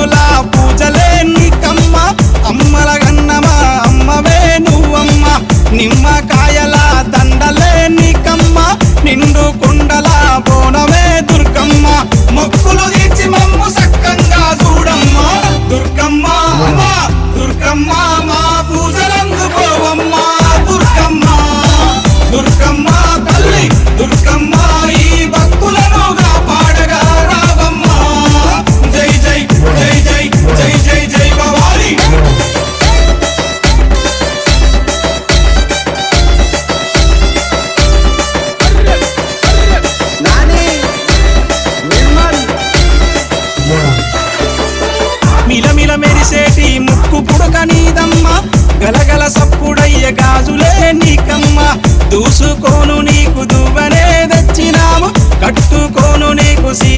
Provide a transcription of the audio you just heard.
భక్తుల పూజలే నీకమ్మ అమ్మల గన్నమా అమ్మవే నువ్వమ్మ నిమ్మకాయల దండలే నీకమ్మ నిండు కుండల బోనమే దుర్గమ్మ మొక్కులు తీర్చి మమ్ము సక్కంగా చూడమ్మ దుర్గమ్మ అమ్మా దుర్గమ్మ మా పూజలందుకోవమ్మ దుర్గమ్మ దుర్గమ్మ తల్లి దుర్గమ్మ ఈ భక్తులను కాపాడగా రావమ్మ జై జై జై జై జై జై జై భవాని మిలమిల మెరిసేటి ముక్కు పుడక నీదమ్మ గలగల సప్పుడయ్య గాజులే నీకమ్మ దూసుకోను నీకు దువ్వెన